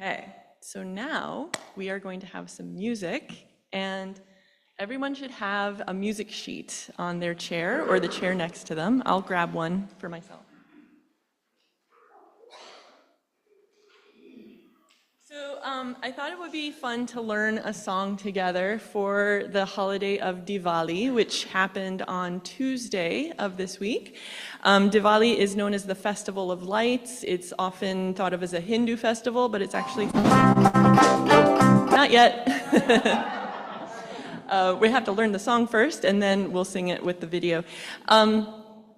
Okay, so now we are going to have some music, and everyone should have a music sheet on their chair or the chair next to them. I'll grab one for myself. So I thought it would be fun to learn a song together for the holiday of Diwali, which happened on Tuesday of this week. Diwali is known as the Festival of Lights. It's often thought of as a Hindu festival, but it's actually not yet. We have to learn the song first, and then we'll sing it with the video.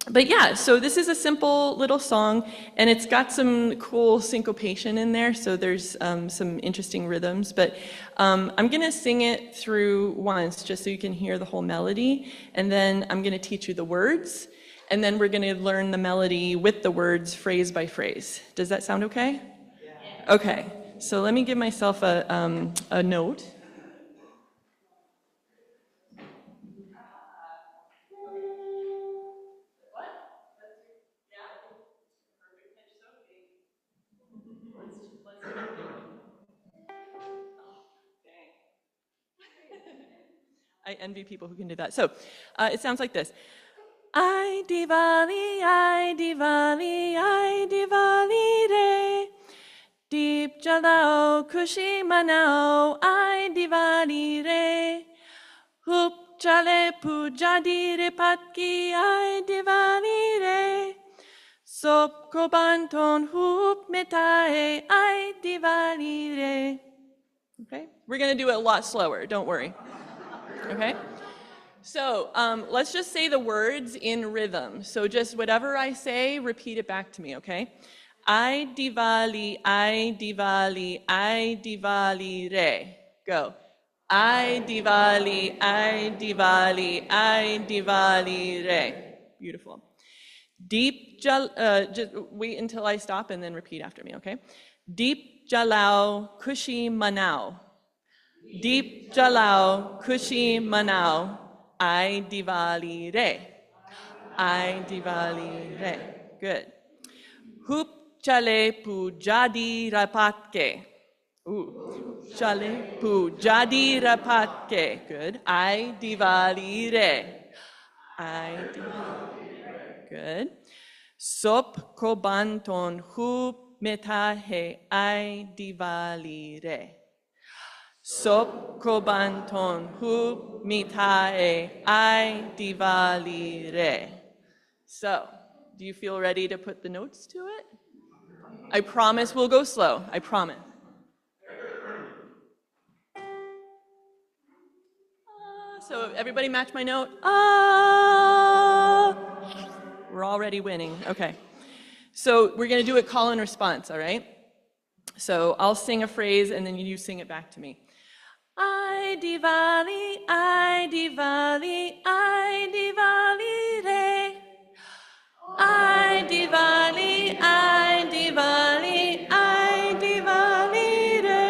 But yeah, so this is a simple little song, and it's got some cool syncopation in there, so there's some interesting rhythms. But I'm going to sing it through once, just so you can hear the whole melody, and then I'm going to teach you the words, and then we're going to learn the melody with the words phrase by phrase. Does that sound okay? Yeah. Okay, so let me give myself a note. I envy people who can do that. So it sounds like this. I Diwali re. Deep jalao, khushi manao, I Diwali re. Hoop chale puja di re patki, I Diwali re. Sop ko banton hoop metae, I Diwali re. Okay, we're going to do it a lot slower, don't worry. Okay, so let's just say the words in rhythm. So just whatever I say, repeat it back to me, okay? I Diwali re. Go. I Diwali re. Beautiful. Deep just wait until I stop and then repeat after me, okay? Deep jalao khushi manao. Deep jalao khushi manao. I Diwali re. I Diwali re. Good. Hoop chale pujadi rapatke. Ooh. Chale pujadi rapatke. Good. I Diwali re. I Diwali re. Good. Sop ko banton hoop metahe. I Diwali re. Sop ko banton hoop mitae, I Diwali re. So, do you feel ready to put the notes to it? I promise we'll go slow. I promise. So everybody match my note. We're already winning. Okay. So we're going to do it call and response, all right? So I'll sing a phrase and then you sing it back to me. I Diwali re. I Diwali re.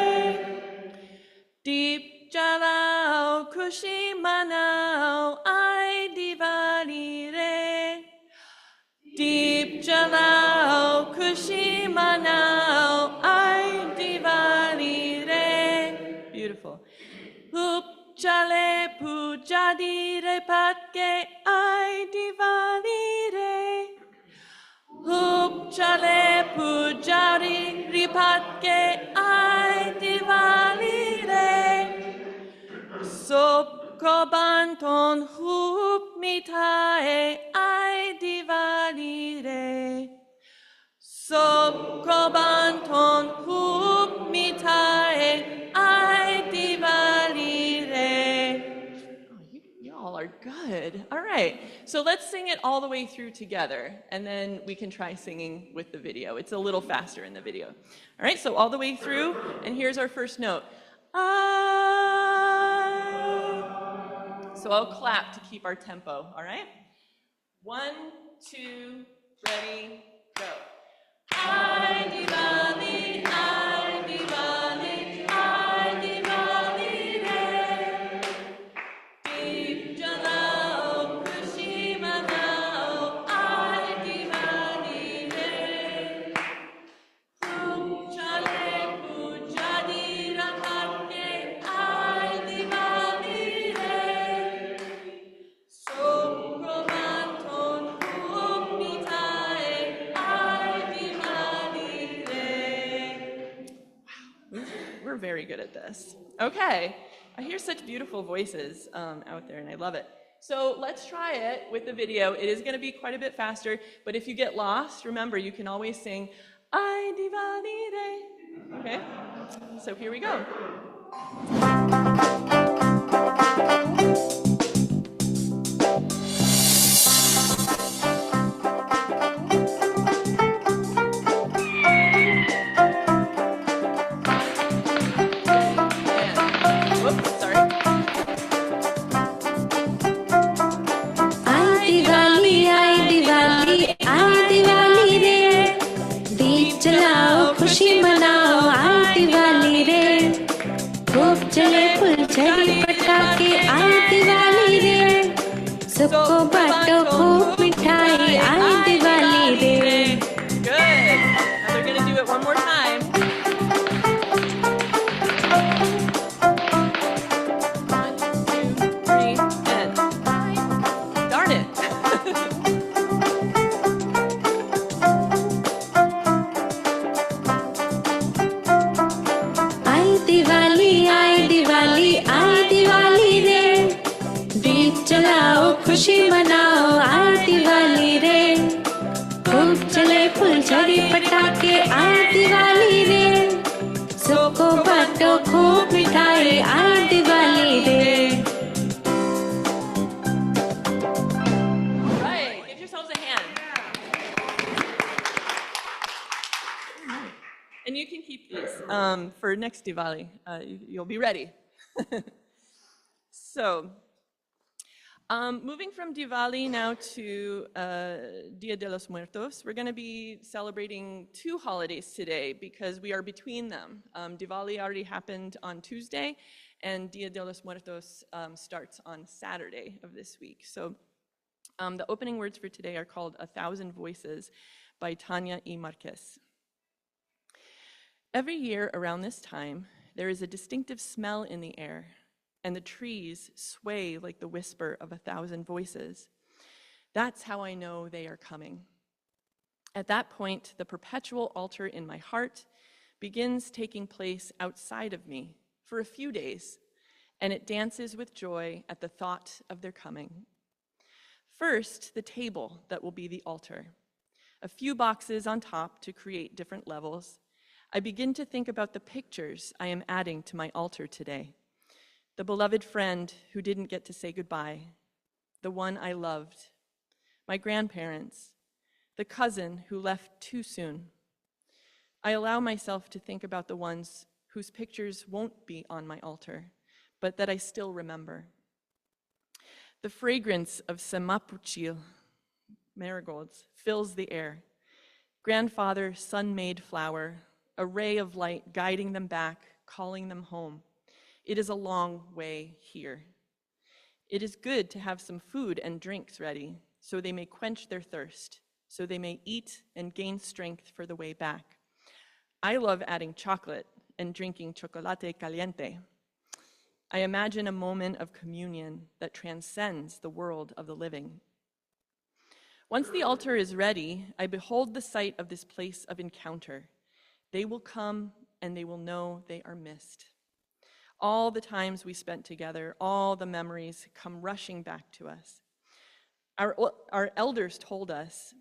Deep jalao khushi manao, I Diwali re. Deep jalao khushi manao, I Diwali re. Beautiful. Hoop chale puja di re patke, I Diwali re. Hoop chale puja di patke, I Diwali re. Sop ko banton hoop mitae, I Diwali re. Sop ko banton hoop mitae, I Diwali re. Oh, you all are good. All right, so let's sing it all the way through together, and then we can try singing with the video. It's a little faster in the video. All right, so all the way through, and here's our first note. So I'll clap to keep our tempo, all right? 1, 2, ready, go. I Diwali re. Deep jalao khushi manao, I Diwali re. Hoop chale puja You're very good at this. Okay, I hear such beautiful voices out there, and I love it. So let's try it with the video. It is going to be quite a bit faster, but if you get lost, remember, you can always sing, I Diwali Day. Okay? So here we go. खुशी मनाओ आज दिवाली रे खूब चले फुलझड़ी पटाखे आज दिवाली रे सबको बांटो खूब मिठाई आज दिवाली रे Good. Now they're going to do it one more time. 1, 2, 3, and darn it. खुशी मनाओ आज दिवाली रे खूब चले फुलझड़ी पटाखे आज दिवाली रे सबको बांटो खूब मिठाई आज दिवाली रे Right, give yourselves a hand. And you can keep these for next Diwali. You'll be ready. So. Moving from Diwali now to Dia de los Muertos, we're going to be celebrating two holidays today because we are between them. Diwali already happened on Tuesday, and Dia de los Muertos starts on Saturday of this week. So the opening words for today are called 1,000 Voices by Tanya E. Marquez. Every year around this time, there is a distinctive smell in the air, and the trees sway like the whisper of 1,000 voices. That's how I know they are coming. At that point, the perpetual altar in my heart begins taking place outside of me for a few days, and it dances with joy at the thought of their coming. First, the table that will be the altar. A few boxes on top to create different levels. I begin to think about the pictures I am adding to my altar today. The beloved friend who didn't get to say goodbye, the one I loved, my grandparents, the cousin who left too soon. I allow myself to think about the ones whose pictures won't be on my altar, but that I still remember. The fragrance of semapuchil, marigolds, fills the air. Grandfather, sun-made flower, a ray of light guiding them back, calling them home. It is a long way here. It is good to have some food and drinks ready, so they may quench their thirst, so they may eat and gain strength for the way back. I love adding chocolate and drinking chocolate caliente. I imagine a moment of communion that transcends the world of the living. Once the altar is ready, I behold the sight of this place of encounter. They will come and they will know they are missed. All the times we spent together, all the memories come rushing back to us. Our elders told us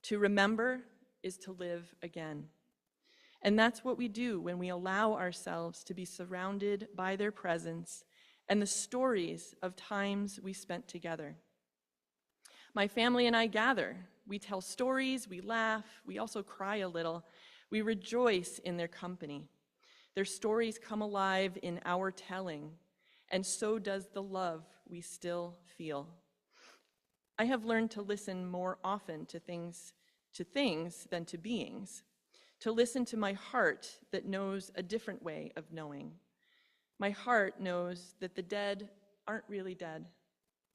to remember is to live again. And that's what we do when we allow ourselves to be surrounded by their presence and the stories of times we spent together. My family and I gather. We tell stories, we laugh, we also cry a little. We rejoice in their company. Their stories come alive in our telling, and so does the love we still feel. I have learned to listen more often to things than to beings, to listen to my heart that knows a different way of knowing. My heart knows that the dead aren't really dead.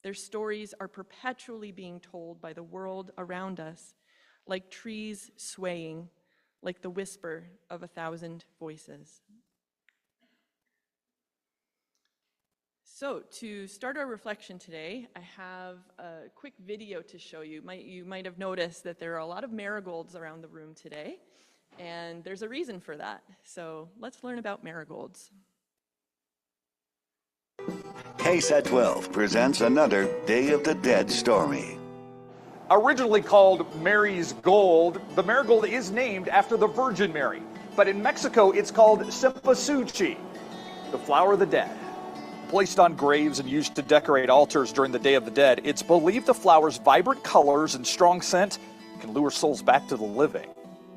Their stories are perpetually being told by the world around us, like trees swaying, like the whisper of 1,000 voices. So to start our reflection today, I have a quick video to show you. You might have noticed that there are a lot of marigolds around the room today. And there's a reason for that. So let's learn about marigolds. KSAT 12 presents another Day of the Dead story. Originally called Mary's Gold, the marigold is named after the Virgin Mary. But in Mexico, it's called cempasúchil, the flower of the dead. Placed on graves and used to decorate altars during the Day of the Dead, it's believed the flower's vibrant colors and strong scent can lure souls back to the living.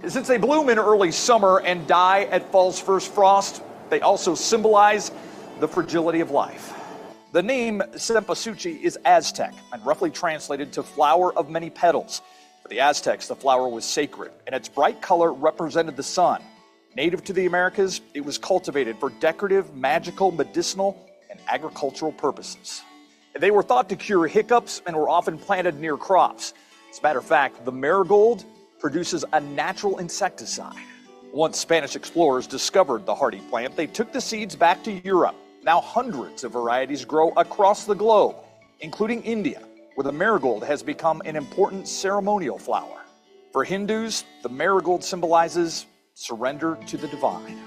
Since they bloom in early summer and die at fall's first frost, they also symbolize the fragility of life. The name cempasúchil is Aztec and roughly translated to flower of many petals. For the Aztecs, the flower was sacred, and its bright color represented the sun. Native to the Americas, it was cultivated for decorative, magical, medicinal, and agricultural purposes. They were thought to cure hiccups and were often planted near crops. As a matter of fact, the marigold produces a natural insecticide. Once Spanish explorers discovered the hardy plant, they took the seeds back to Europe. Now hundreds of varieties grow across the globe, including India, where the marigold has become an important ceremonial flower. For Hindus, the marigold symbolizes surrender to the divine.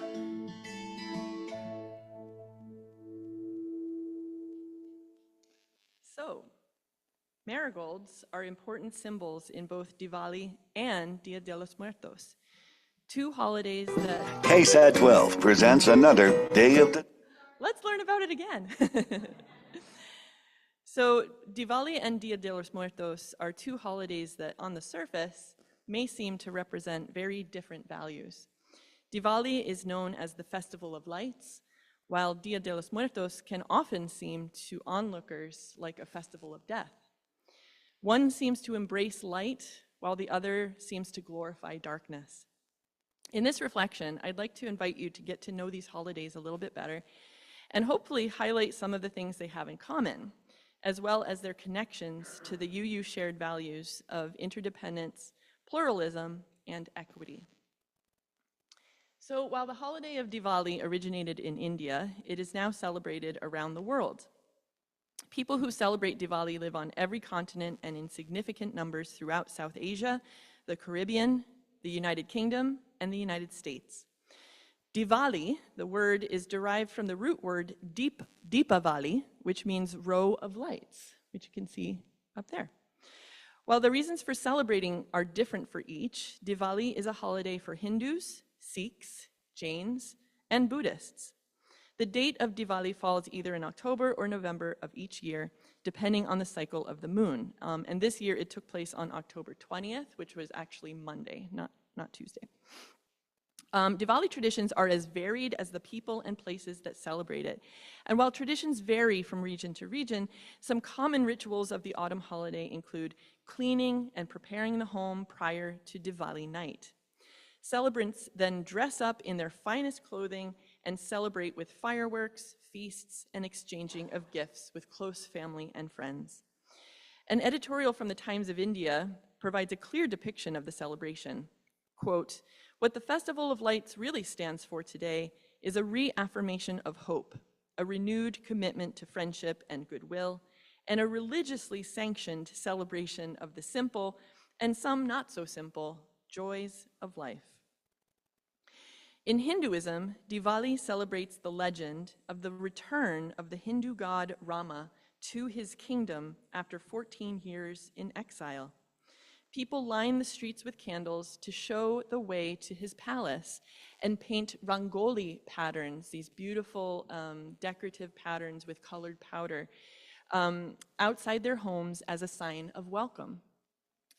So, marigolds are important symbols in both Diwali and Dia de los Muertos, two holidays that... KSAT 12 presents another Day of the... Let's learn about it again. So, Diwali and Dia de los Muertos are two holidays that, on the surface, may seem to represent very different values. Diwali is known as the Festival of Lights, while Dia de los Muertos can often seem to onlookers like a festival of death. One seems to embrace light, while the other seems to glorify darkness. In this reflection, I'd like to invite you to get to know these holidays a little bit better and hopefully highlight some of the things they have in common, as well as their connections to the UU shared values of interdependence, pluralism, and equity. So while the holiday of Diwali originated in India, it is now celebrated around the world. People who celebrate Diwali live on every continent and in significant numbers throughout South Asia, the Caribbean, the United Kingdom, and the United States. Diwali, the word, is derived from the root word Deepavali, which means row of lights, which you can see up there. While the reasons for celebrating are different for each, Diwali is a holiday for Hindus, Sikhs, Jains, and Buddhists. The date of Diwali falls either in October or November of each year, depending on the cycle of the moon. And this year it took place on October 20th, which was actually Monday, not Tuesday. Diwali traditions are as varied as the people and places that celebrate it. And while traditions vary from region to region, some common rituals of the autumn holiday include cleaning and preparing the home prior to Diwali night. Celebrants then dress up in their finest clothing and celebrate with fireworks, feasts, and exchanging of gifts with close family and friends. An editorial from the Times of India provides a clear depiction of the celebration. Quote, "What the Festival of Lights really stands for today is a reaffirmation of hope, a renewed commitment to friendship and goodwill, and a religiously sanctioned celebration of the simple, and some not so simple, joys of life." In Hinduism, Diwali celebrates the legend of the return of the Hindu god Rama to his kingdom after 14 years in exile. People line the streets with candles to show the way to his palace and paint rangoli patterns, these beautiful decorative patterns with colored powder, outside their homes as a sign of welcome.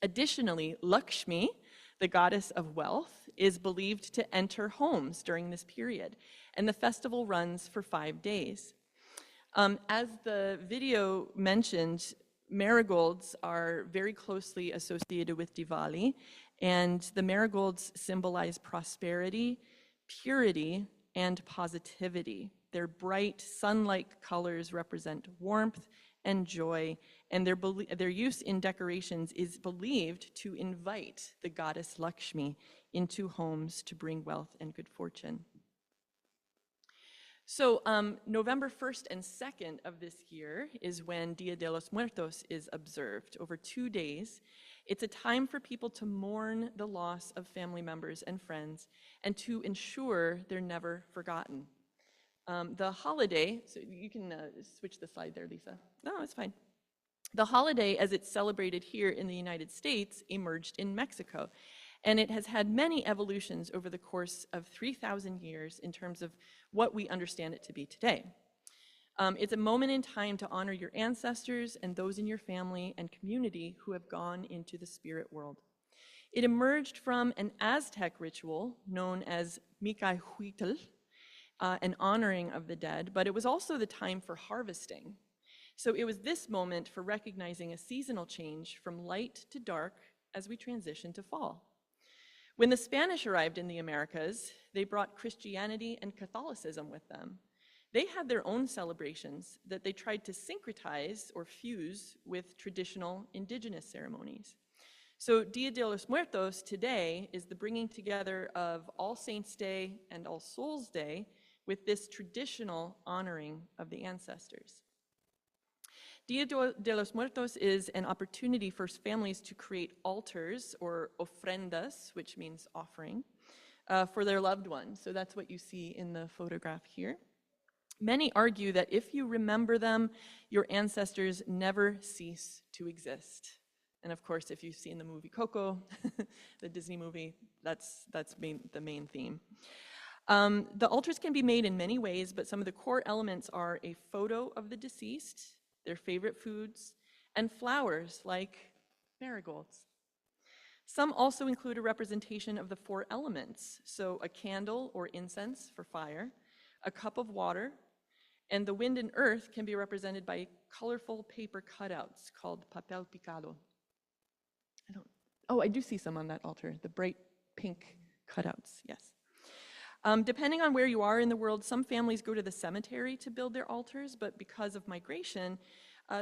Additionally, Lakshmi, the goddess of wealth, is believed to enter homes during this period, and the festival runs for 5 days. As the video mentioned, marigolds are very closely associated with Diwali, and the marigolds symbolize prosperity, purity, and positivity. Their bright, sun-like colors represent warmth and joy, and their use in decorations is believed to invite the goddess Lakshmi into homes to bring wealth and good fortune. So November 1st and 2nd of this year is when Dia de los Muertos is observed over 2 days. It's a time for people to mourn the loss of family members and friends and to ensure they're never forgotten. The holiday, so you can switch the slide there, Lisa. No, it's fine. The holiday, as it's celebrated here in the United States, emerged in Mexico. And it has had many evolutions over the course of 3,000 years in terms of what we understand it to be today. It's a moment in time to honor your ancestors and those in your family and community who have gone into the spirit world. It emerged from an Aztec ritual known as Micahuitl, an honoring of the dead, but it was also the time for harvesting. So it was this moment for recognizing a seasonal change from light to dark as we transition to fall. When the Spanish arrived in the Americas, they brought Christianity and Catholicism with them. They had their own celebrations that they tried to syncretize or fuse with traditional indigenous ceremonies. So Dia de los Muertos today is the bringing together of All Saints' Day and All Souls' Day with this traditional honoring of the ancestors. Dia de los Muertos is an opportunity for families to create altars or ofrendas, which means offering, for their loved ones. So that's what you see in the photograph here. Many argue that if you remember them, your ancestors never cease to exist. And of course, if you've seen the movie Coco, the Disney movie, that's the main theme. The altars can be made in many ways, but some of the core elements are a photo of the deceased, their favorite foods, and flowers like marigolds. Some also include a representation of the 4 elements, so a candle or incense for fire, a cup of water, and the wind and earth can be represented by colorful paper cutouts called papel picado. I do see some on that altar, the bright pink cutouts, yes. Depending on where you are in the world, some families go to the cemetery to build their altars, but because of migration,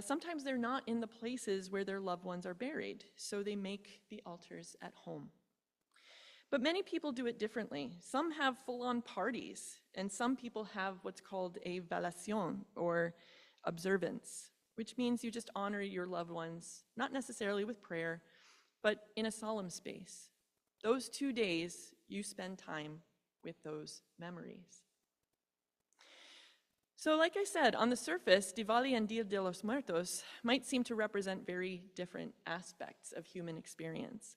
sometimes they're not in the places where their loved ones are buried, so they make the altars at home. But many people do it differently. Some have full-on parties, and some people have what's called a velación, or observance, which means you just honor your loved ones, not necessarily with prayer, but in a solemn space. Those 2 days, you spend time with those memories. So like I said, on the surface, Diwali and Dia de los Muertos might seem to represent very different aspects of human experience.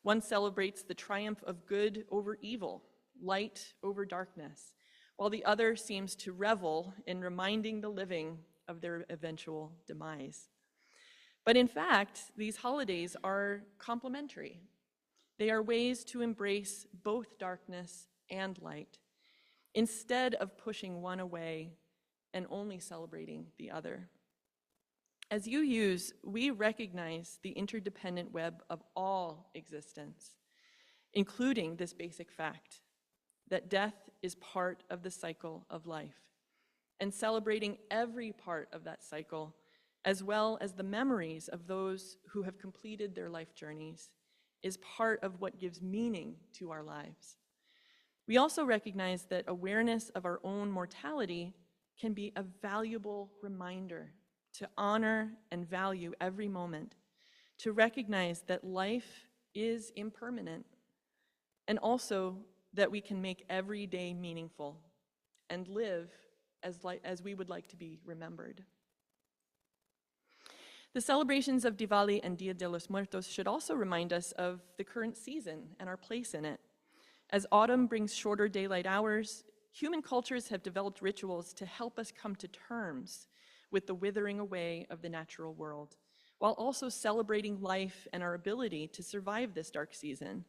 One celebrates the triumph of good over evil, light over darkness, while the other seems to revel in reminding the living of their eventual demise. But in fact, these holidays are complementary. They are ways to embrace both darkness and light, instead of pushing one away and only celebrating the other. As you use, we recognize the interdependent web of all existence, including this basic fact that death is part of the cycle of life, and celebrating every part of that cycle, as well as the memories of those who have completed their life journeys, is part of what gives meaning to our lives. We also recognize that awareness of our own mortality can be a valuable reminder to honor and value every moment, to recognize that life is impermanent, and also that we can make every day meaningful and live as we would like to be remembered. The celebrations of Diwali and Dia de los Muertos should also remind us of the current season and our place in it. As autumn brings shorter daylight hours, human cultures have developed rituals to help us come to terms with the withering away of the natural world, while also celebrating life and our ability to survive this dark season.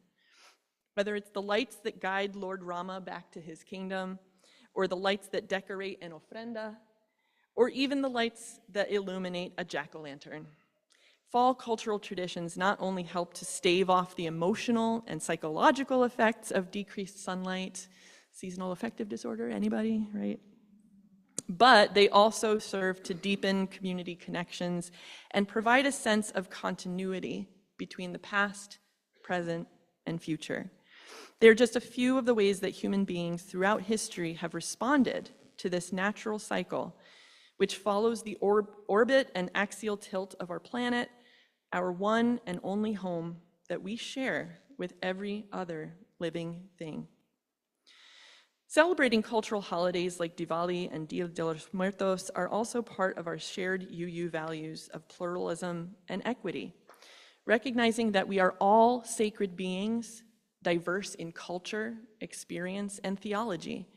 Whether it's the lights that guide Lord Rama back to his kingdom, or the lights that decorate an ofrenda, or even the lights that illuminate a jack-o'-lantern. Fall cultural traditions not only help to stave off the emotional and psychological effects of decreased sunlight, seasonal affective disorder, anybody, right? But they also serve to deepen community connections and provide a sense of continuity between the past, present, and future. They're just a few of the ways that human beings throughout history have responded to this natural cycle, which follows the orbit and axial tilt of our planet, our one and only home that we share with every other living thing. Celebrating cultural holidays like Diwali and Dia de los Muertos are also part of our shared UU values of pluralism and equity, recognizing that we are all sacred beings, diverse in culture, experience, and theology.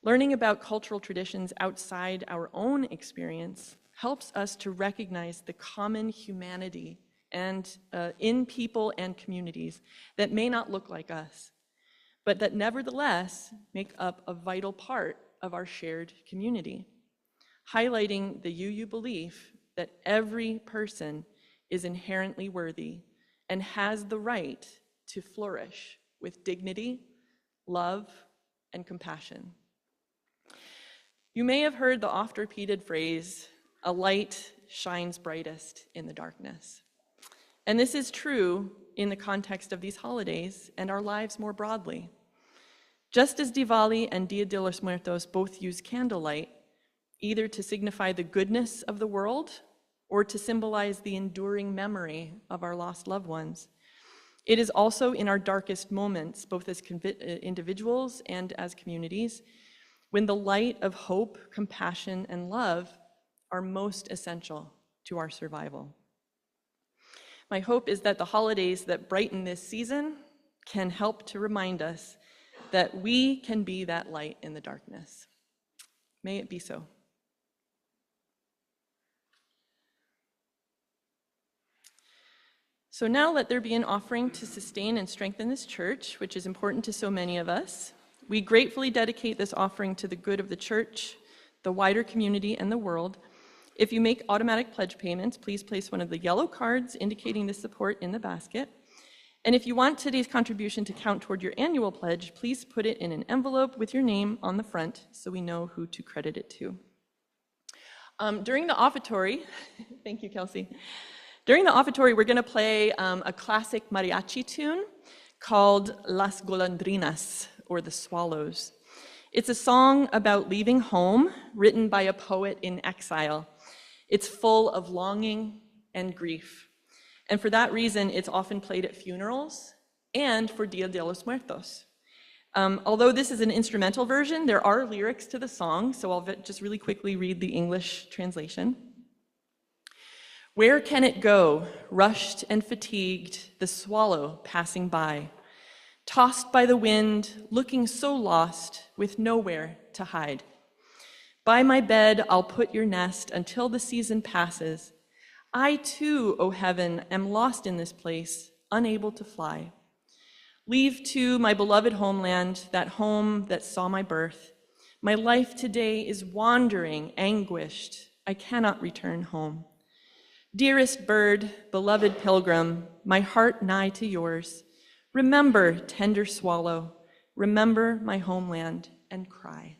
Learning about cultural traditions outside our own experience helps us to recognize the common humanity and in people and communities that may not look like us, but that nevertheless make up a vital part of our shared community, highlighting the UU belief that every person is inherently worthy and has the right to flourish with dignity, love, and compassion. You may have heard the oft-repeated phrase, "A light shines brightest in the darkness." And this is true in the context of these holidays and our lives more broadly. Just as Diwali and Dia de los Muertos both use candlelight, either to signify the goodness of the world or to symbolize the enduring memory of our lost loved ones, it is also in our darkest moments, both as individuals and as communities, when the light of hope, compassion, and love are most essential to our survival. My hope is that the holidays that brighten this season can help to remind us that we can be that light in the darkness. May it be so. So now let there be an offering to sustain and strengthen this church, which is important to so many of us. We gratefully dedicate this offering to the good of the church, the wider community, and the world. If you make automatic pledge payments, please place one of the yellow cards indicating this support in the basket. And if you want today's contribution to count toward your annual pledge, please put it in an envelope with your name on the front so we know who to credit it to. During the offertory, thank you, Kelsey. During the offertory, we're going to play a classic mariachi tune called Las Golondrinas, or the Swallows. It's a song about leaving home, written by a poet in exile. It's full of longing and grief. And for that reason, it's often played at funerals and for Dia de los Muertos. Although this is an instrumental version, there are lyrics to the song, so I'll just really quickly read the English translation. Where can it go, rushed and fatigued, the swallow passing by, tossed by the wind, looking so lost, with nowhere to hide? By my bed I'll put your nest until the season passes. I too, O heaven, am lost in this place, unable to fly. Leave too my beloved homeland, that home that saw my birth. My life today is wandering, anguished. I cannot return home. Dearest bird, beloved pilgrim, my heart nigh to yours. Remember, tender swallow, remember my homeland and cry.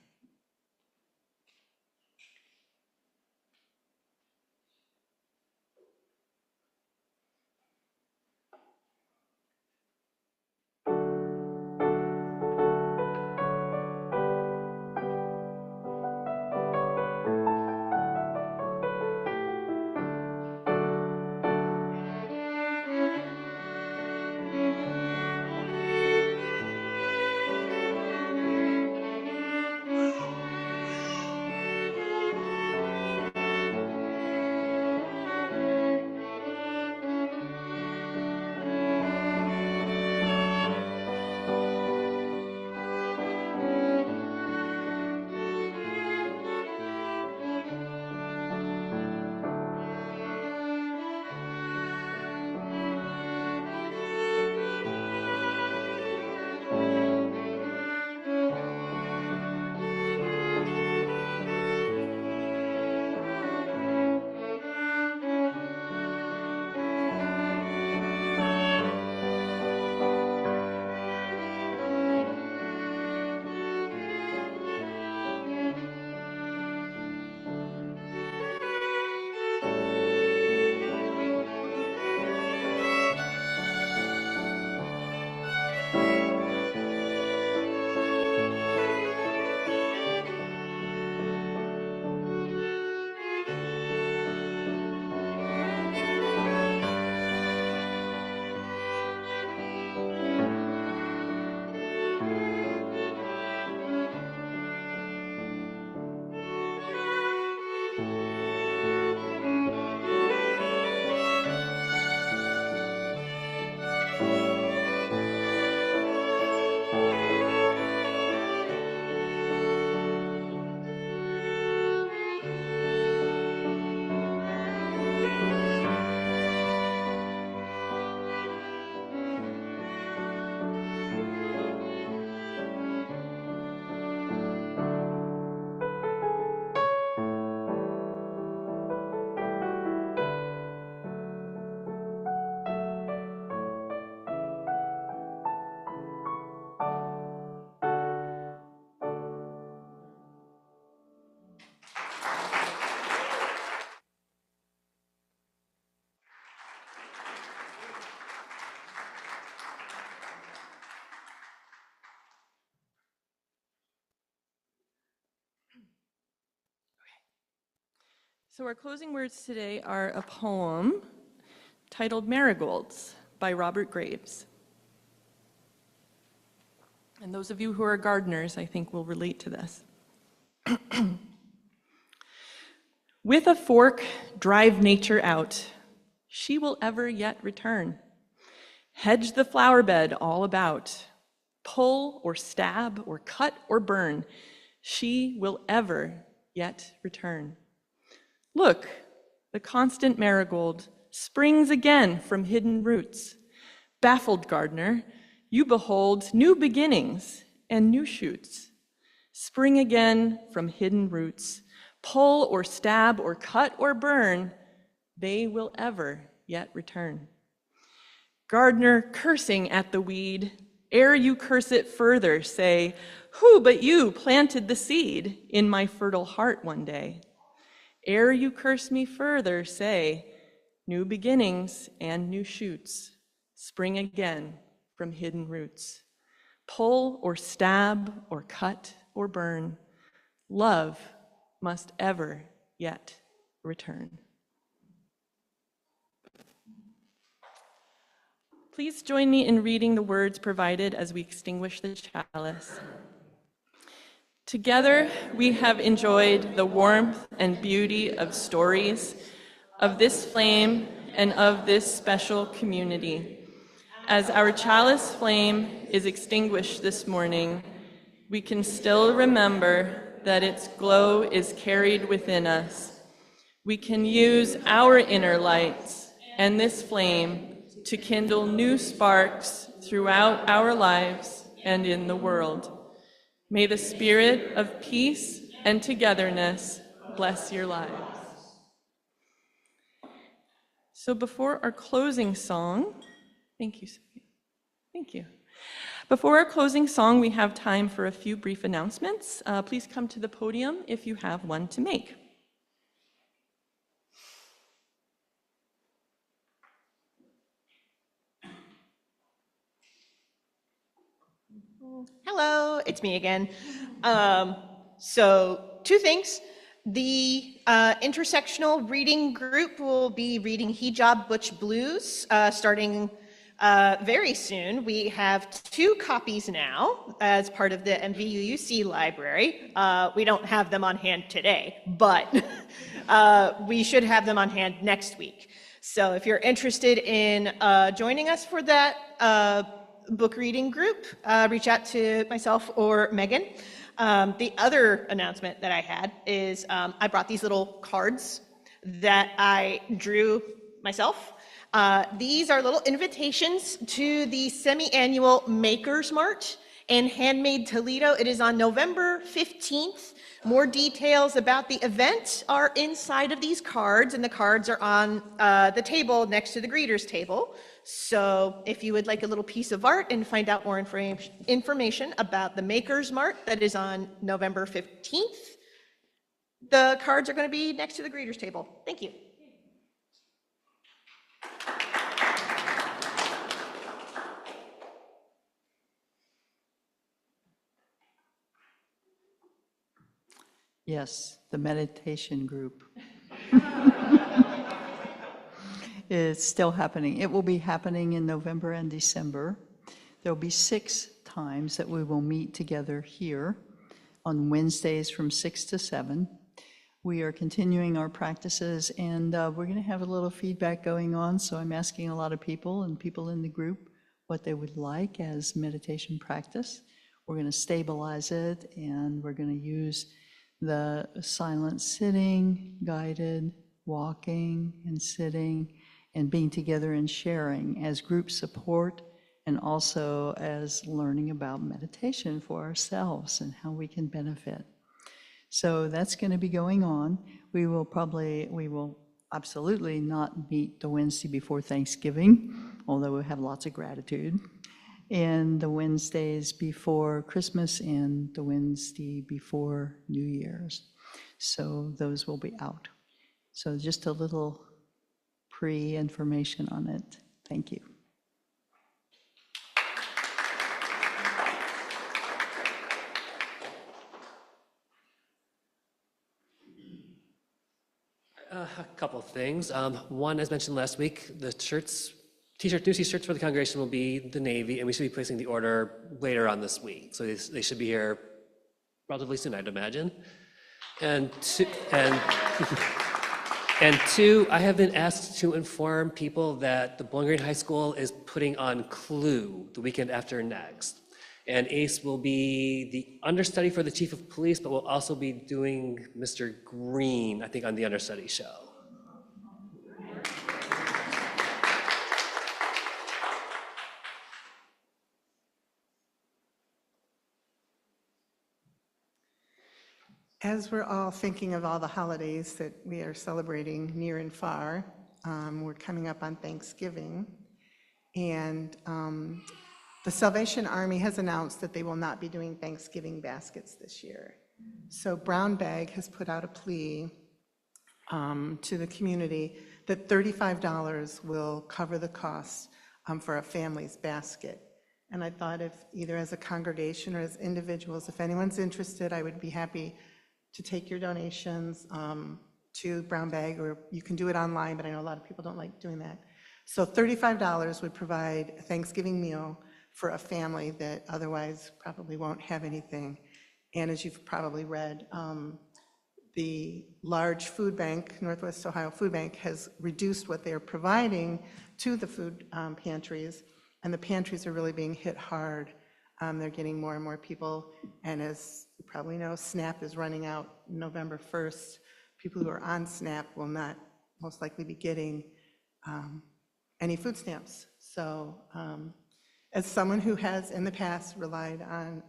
So our closing words today are a poem titled Marigolds by Robert Graves. And those of you who are gardeners, I think, will relate to this. With a fork, drive nature out. She will ever yet return. Hedge the flower bed all about. Pull or stab or cut or burn. She will ever yet return. Look, the constant marigold springs again from hidden roots. Baffled gardener, you behold new beginnings and new shoots. Spring again from hidden roots. Pull or stab or cut or burn, they will ever yet return. Gardener cursing at the weed, ere you curse it further, say, who but you planted the seed in my fertile heart one day? Ere you curse me further, say, new beginnings and new shoots spring again from hidden roots. Pull or stab or cut or burn, love must ever yet return. Please join me in reading the words provided as we extinguish the chalice. Together, we have enjoyed the warmth and beauty of stories, of this flame, and of this special community. As our chalice flame is extinguished this morning, we can still remember that its glow is carried within us. We can use our inner lights and this flame to kindle new sparks throughout our lives and in the world. May the spirit of peace and togetherness bless your lives. So before our closing song, thank you, Sophia. Thank you. Before our closing song, we have time for a few brief announcements. Please come to the podium if you have one to make. Hello, it's me again. So two things. The intersectional reading group will be reading Hijab Butch Blues starting very soon. We have 2 copies now as part of the MVUUC library. We don't have them on hand today, but we should have them on hand next week. So if you're interested in joining us for that book reading group, reach out to myself or Megan. The other announcement that I had is I brought these little cards that I drew myself. These are little invitations to the semi-annual Makers Mart in Handmade Toledo. It is on November 15th. More details about the event are inside of these cards, and the cards are on the table next to the greeters table. So if you would like a little piece of art and find out more information about the Makers Mart that is on November 15th, the cards are going to be next to the greeters table. Thank you. Yes, the meditation group. It's still happening. It will be happening in November and December. There will be 6 times that we will meet together here on Wednesdays from 6 to 7. We are continuing our practices, and we're going to have a little feedback going on, so I'm asking a lot of people and people in the group what they would like as meditation practice. We're going to stabilize it, and we're going to use the silent sitting, guided walking and sitting, and being together and sharing as group support, and also as learning about meditation for ourselves and how we can benefit. So that's going to be going on. We will absolutely not meet the Wednesday before Thanksgiving, although we have lots of gratitude, and the Wednesdays before Christmas and the Wednesday before New Year's. So those will be out. So just a little pre-information on it. Thank you. A couple things. One, as mentioned last week, the new t-shirts for the congregation will be the navy, and we should be placing the order later on this week. So they should be here relatively soon, I'd imagine. And two, I have been asked to inform people that the Bowling Green High School is putting on Clue the weekend after next. And Ace will be the understudy for the chief of police, but will also be doing Mr. Green, I think, on the understudy show. As we're all thinking of all the holidays that we are celebrating near and far, we're coming up on Thanksgiving, and the Salvation Army has announced that they will not be doing Thanksgiving baskets this year. So Brown Bag has put out a plea to the community that $35 will cover the cost for a family's basket. And I thought if either as a congregation or as individuals, if anyone's interested, I would be happy to take your donations to Brown Bag, or you can do it online, but I know a lot of people don't like doing that. So $35 would provide a Thanksgiving meal for a family that otherwise probably won't have anything. And as you've probably read, the large food bank, Northwest Ohio Food Bank, has reduced what they're providing to the food pantries, and the pantries are really being hit hard. They're getting more and more people, and as you probably know, SNAP is running out November 1st. People who are on SNAP will not most likely be getting any food stamps. So as someone who has in the past relied on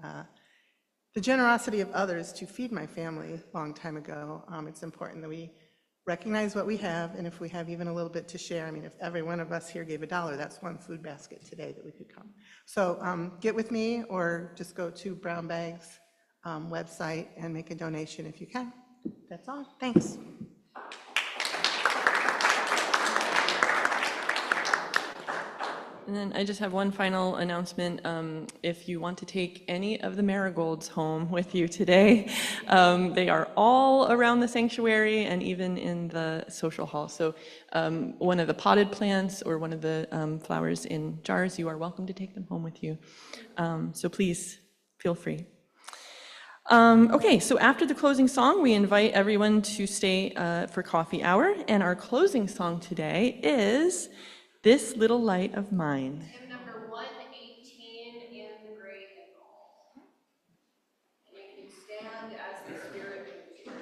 the generosity of others to feed my family a long time ago, it's important that we recognize what we have, and if we have even a little bit to share, I mean, if every one of us here gave $1, that's one food basket today that we could come. So get with me, or just go to Brown Bag's website and make a donation if you can. That's all. Thanks. And then I just have one final announcement. If you want to take any of the marigolds home with you today, they are all around the sanctuary and even in the social hall. So one of the potted plants or one of the flowers in jars, you are welcome to take them home with you. So please feel free. Okay, so after the closing song, we invite everyone to stay for coffee hour. And our closing song today is This Little Light of Mine. Hymn number 118 in the gray hymnal. And you can stand as the Spirit moves you.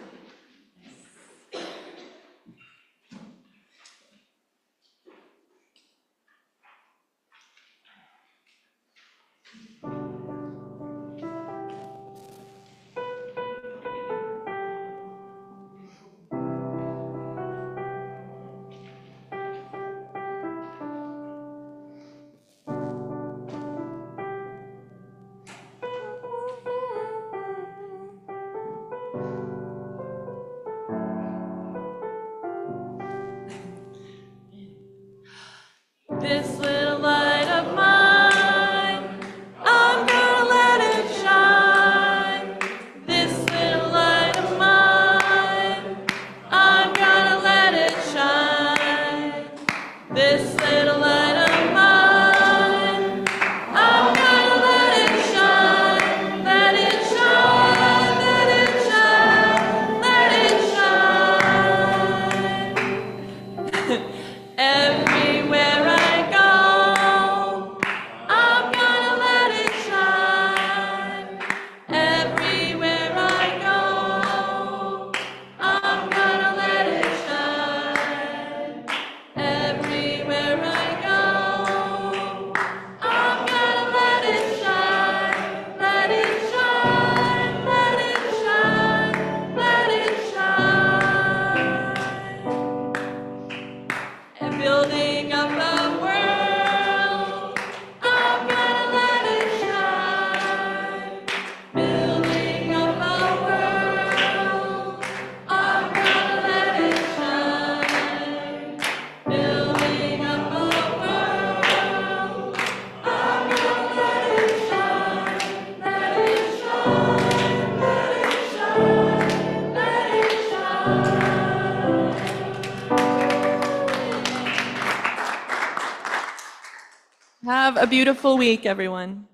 a beautiful week, everyone.